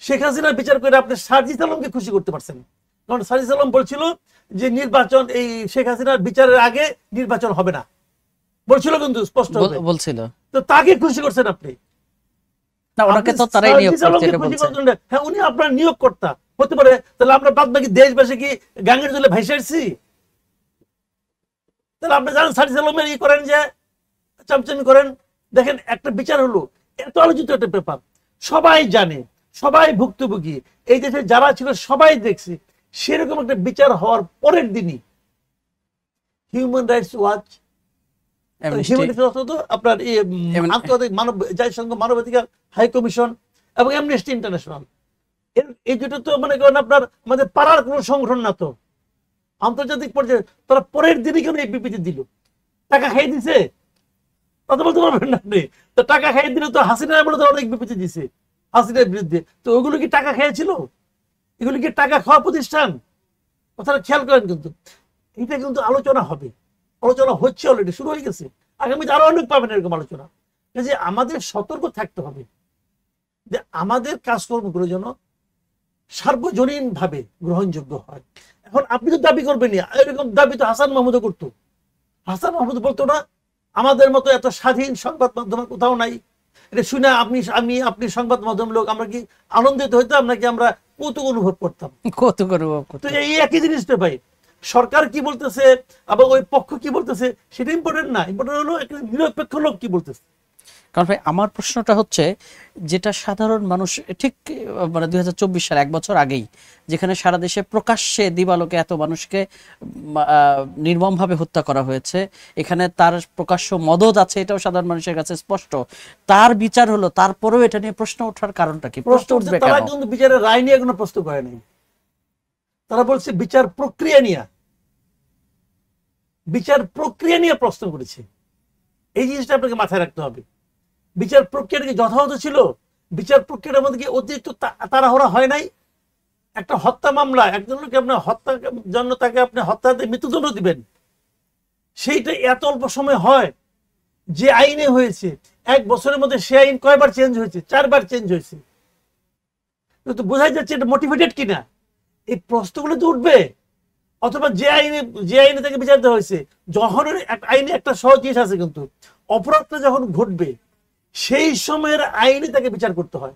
শেখ হাসিনার বিচার করে আপনি সার্জিস আলমকে খুশি করতে পারছেন, কারণ সার্জিস আলম বলছিল যে নির্বাচন এই শেখ হাসিনার বিচারের আগে নির্বাচন হবে না, বলছিল কিন্তু স্পষ্ট বলছিল। তো তাকে খুশি করছেন আপনি না, ওনাকে তো তারাই নিয়োগ করছে এটা বলছে। হ্যাঁ, উনি আপনার নিয়োগকর্তা হতে পারে, তাহলে আমরা বাদ বাকি দেশবাসী কি গাঙ্গের জলে ভাইসে আসছি? তাহলে আপনি জানেন সার্জিস আলমের ই করেন যে চামচামি করেন। দেখেন একটা বিচার হলো, এত আলোচিত একটা পেপার, সবাই জানে, সবাই ভুক্তভোগী, এই দেশে যারা ছিল সবাই দেখছে, সেরকম একটা বিচার হওয়ার পরের দিনই হিউম্যান রাইটস ওয়াচ, আপনার আন্তর্জাতিক মানব জাতিসংঘ মানবাধিকার হাই কমিশন এবং অ্যামনেস্টি ইন্টারন্যাশনাল, এই দুটো তো মনে করেন আপনার আমাদের পাড়ার কোনো সংগঠন না, তো আন্তর্জাতিক পর্যায়ে তারা পরের দিনই কেন এই বিবৃতি দিল? টাকা খাইয়ে দিছে? কথা বলতে পারবেন না আপনি। তো টাকা খাইয়ে দিলে তো হাসিনার বলে তো অনেক বিবৃতি দিছে হাসিনার বিরুদ্ধে, তো ওগুলো কি টাকা খেয়েছিল? এগুলো কি টাকা খাওয়া প্রতিষ্ঠান? কথাটা খেয়াল করেন। কিন্তু এটা কিন্তু আলোচনা হবে, আলোচনা হচ্ছে, অলরেডি শুরু হয়ে গেছে, আগামীতে আরো অনেক পাবেন এরকম আলোচনা। যে আমাদের সতর্ক থাকতে হবে যে আমাদের কাজকর্মগুলো যেন সার্বজনীন ভাবে গ্রহণযোগ্য হয়। এখন আপনি তো দাবি করবেন, এরকম দাবি তো হাসান মাহমুদও করতো। হাসান মাহমুদ বলতো না আমাদের মতো এত স্বাধীন সংবাদ মাধ্যম কোথাও নাই? এটা শুনে আপনি সংবাদ মাধ্যম লোক, আমরা কি আনন্দিত হইতাম নাকি আমরা কৌতুক অনুভব করতাম? তো এই একই জিনিসটা ভাই, সরকার কি বলতেছে আবার ওই পক্ষ কি বলতেছে সেটা ইম্পর্টেন্ট না, ইম্পর্টেন্ট হলো একটা নিরপেক্ষ লোক কি বলতেছে। কারণ ভাই আমার প্রশ্নটা হচ্ছে, যেটা সাধারণ মানুষ ঠিক মানে 2024 সাল 1 বছর আগেই যেখানে সারা দেশে প্রকাশ্যে দিবালোকে এত মানুষকে নির্মমভাবে হত্যা করা হয়েছে, এখানে তার প্রকাশ্য মদত আছে, এটাও সাধারণ মানুষের কাছে স্পষ্ট, তার বিচার হলো, তারপরেও এটা নিয়ে প্রশ্ন ওঠার কারণটা কি? প্রশ্ন উঠবে কেন? তারা কিন্তু বিচারের রায় নিয়ে কোনো প্রশ্ন করে নাই, তারা বলছে বিচার প্রক্রিয়া নিয়ে প্রশ্ন করেছে। এই জিনিসটা আপনাকে মাথায় রাখতে হবে। বিচার প্রক্রিয়াটা কি যথাযথ ছিল? বিচার প্রক্রিয়ার মধ্যে কি অতিরিক্ত তাড়াহুড়া হয় নাই? একটা হত্যা মামলা, একজন লোককে আপনার হত্যার জন্য তাকে আপনি হত্যাতে মৃত্যুদণ্ড দিবেন, সেইটা এত অল্প সময় হয়? যে আইনে হয়েছে 1 বছরের মধ্যে সে আইন কয়বার চেঞ্জ হয়েছে? 4 বার চেঞ্জ হয়েছে। তো বোঝাই যাচ্ছে এটা মোটিভেটেড কিনা, এই প্রশ্নগুলো তো উঠবে। অথবা যে আইনে তাকে বিচার দেওয়া হয়েছে, যখন আইনে একটা সহজ জিনিস আছে, কিন্তু অপরাধটা যখন ঘটবে সেই সময়ের আইনে তাকে বিচার করতে হয়।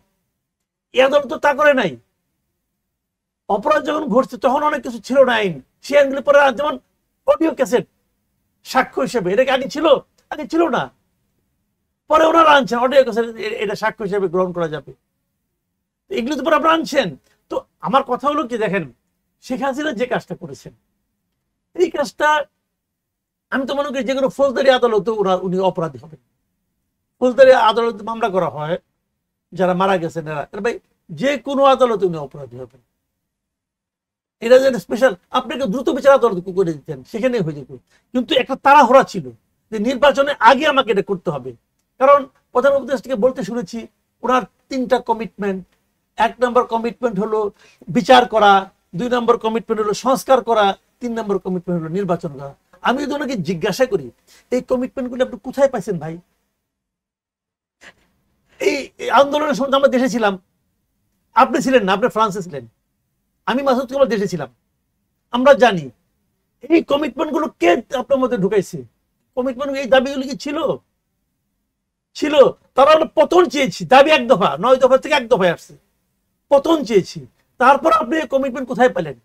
এ আদালত তো তা করে নাই। অপরাধ যখন ঘটছে তখন অনেক কিছু ছিল না আইন, সেই আইনগুলো পরে, যেমন অডিও ক্যাসেট সাক্ষ্য হিসেবে, এটা আগে ছিল না, পরে ওনারা আনছেন অডিও ক্যাসেট, এটা সাক্ষ্য হিসেবে গ্রহণ করা যাবে, এগুলো তো পরে আপনারা আনছেন। তো আমার কথা হলো কি, দেখেন শেখ হাসিনা যে কাজটা করেছেন, এই কাজটা আমি তো মনে করি যে কোনো ফৌজদারি আদালতে উনি অপরাধী হবেন। ফৌজদারি আদালতে মামলা করা হয় যারা মারা গেছেন এরা, ভাই যে কোনো আদালতে উনি অপরাধী হবেন। এটা যে স্পেশাল আপনাকে দ্রুত বিচার আদালত করে দিতেন, সেখানে হয়ে যেত। কিন্তু একটা তাড়াহুড়া ছিল যে নির্বাচনে আগে আমাকে এটা করতে হবে, কারণ প্রধান উপদেষ্টাকে বলতে শুনেছি ওনার 3টা কমিটমেন্ট। 1 নম্বর কমিটমেন্ট হলো বিচার করা, 2 নম্বর কমিটমেন্ট হলো সংস্কার করা, 3 নম্বর কমিটমেন্ট হলো নির্বাচন করা। আমি যদি ওনাকে জিজ্ঞাসা করি এই কমিটমেন্ট গুলো আপনি কোথায় পাইছেন ভাই? এই আন্দোলনের সময় আমরা দেশে ছিলাম, আপনি ছিলেন না, আপনি ফ্রান্সে ছিলেন, আমি মাসুদ কামাল দেশে ছিলাম, আমরা জানি এই কমিটমেন্ট গুলো কে আপনার মধ্যে ঢুকাইছে। কমিটমেন্ট এই দাবিগুলো কি ছিল? তারা আমরা পতন চেয়েছি, দাবি 1 দফা, 9 দফা থেকে 1 দফায় আসছে, পতন চেয়েছি। তারপর আপনি এই কমিটমেন্ট কোথায় পেলেন?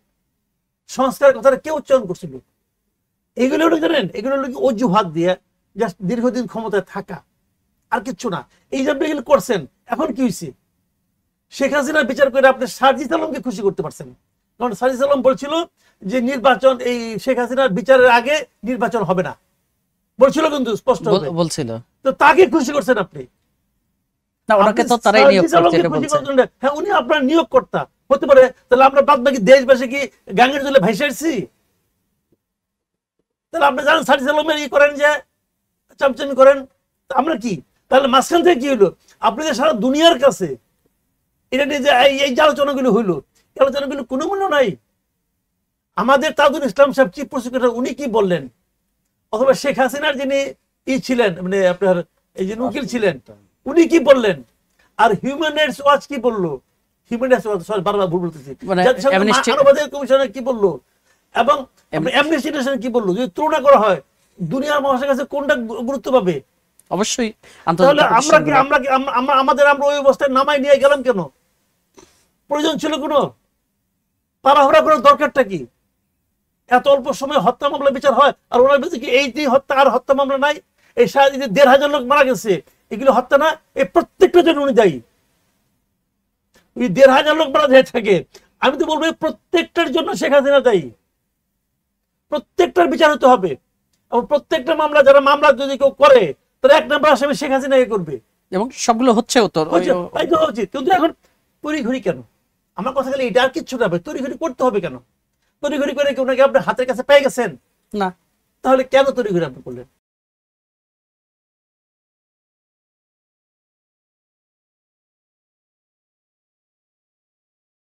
সংস্কারের কথাটা কে উচ্চারণ করছিল? এগুলো জানেন, এগুলো অজুহাত দিয়ে জাস্ট দীর্ঘদিন ক্ষমতায় থাকা, আর কিচ্ছু না। এই জন্য এগুলো করছেন। এখন কি হয়েছে? শেখ হাসিনার বিচার করে আপনি সার্জিস আলমকে খুশি করতে পারছেন, কারণ সার্জিস আলম বলছিল যে নির্বাচন এই শেখ হাসিনার বিচারের আগে নির্বাচন হবে না, বলছিল কিন্তু স্পষ্ট বলছিল। তো তাকে খুশি করছেন আপনি। না, ওনাকে তো তারাই নিয়োগ করছে এটা বলছে। হ্যাঁ, উনি আপনার নিয়োগকর্তা হতে পারে, তাহলে আমরা বাদ বাকি দেশবাসী কি গাঙ্গের জলে ভাইসে আসছি? তাহলে আপনি জানেন সার্জিস আলমের ই করেন যে চামচামি করেন, আমরা কি তাহলে মাঝখান থেকে কি হইলো? আপনাদের সারা দুনিয়ার কাছে এটা নিয়ে যে এই যে আলোচনাগুলো হইলো, এই আলোচনাগুলো কোনো মূল্য নাই। আমাদের তাজুল ইসলাম সাহেব চিফ প্রসিকিউটর উনি কি বললেন, অথবা শেখ হাসিনার যিনি ছিলেন মানে আপনার এই যে উকিল ছিলেন উনি কি বললেন, আর হিউম্যান রাইটস ওয়াচ কি বললো? হিউম্যান রাইটস বারবার ভুল বলতেছি, মানে জাতিসংঘ amnesty- মানবাধিকার কমিশনের কি বললো এবং অ্যামনেস্টি ইন্টারন্যাশনাল কি বললো, যদি তুলনা করা হয় দুনিয়ার মানুষের কাছে কোনটা গুরুত্ব পাবে? অবশ্যই তাহলে আন্তর্জাতিক আমরা কি প্রতিষ্ঠানগুলো- আমরা কি আমরা ওই অবস্থায় নামাই নিয়ে গেলাম কেন? প্রয়োজন ছিল কোনো? তাড়াহুড়া করার দরকারটা কি? এত অল্প সময় হত্যা মামলা বিচার হয়, আর ওনার বিরুদ্ধে কি এই যে হত্যা আর হত্যা মামলা নাই? এই ১,৫০০ লোক মারা গেছে, এগুলো হত্যা না? এই প্রত্যেকটার জন্য উনি দায়ী। ওই ১,৫০০ লোক মারা যায় থাকে, আমি তো বলবো এই প্রত্যেকটার জন্য শেখ হাসিনা দায়ী। প্রত্যেকটার বিচার হতে হবে, এবং প্রত্যেকটা মামলা যারা মামলা যদি কেউ করে তারা ১ নম্বর আসামি শেখ হাসিনাকে করবে। এবং সবগুলো হচ্ছেও তো। তাই তো উচিত, কিন্তু এখন তড়িঘড়ি কেন? আমার কথা গেলে এটা আর কিচ্ছু না, তড়িঘড়ি করতে হবে কেন? তড়িঘড়ি করে কেউ নাকি আপনার হাতের কাছে পেয়ে গেছেন না, তাহলে কেন তড়িঘড়ি আপনি করলেন?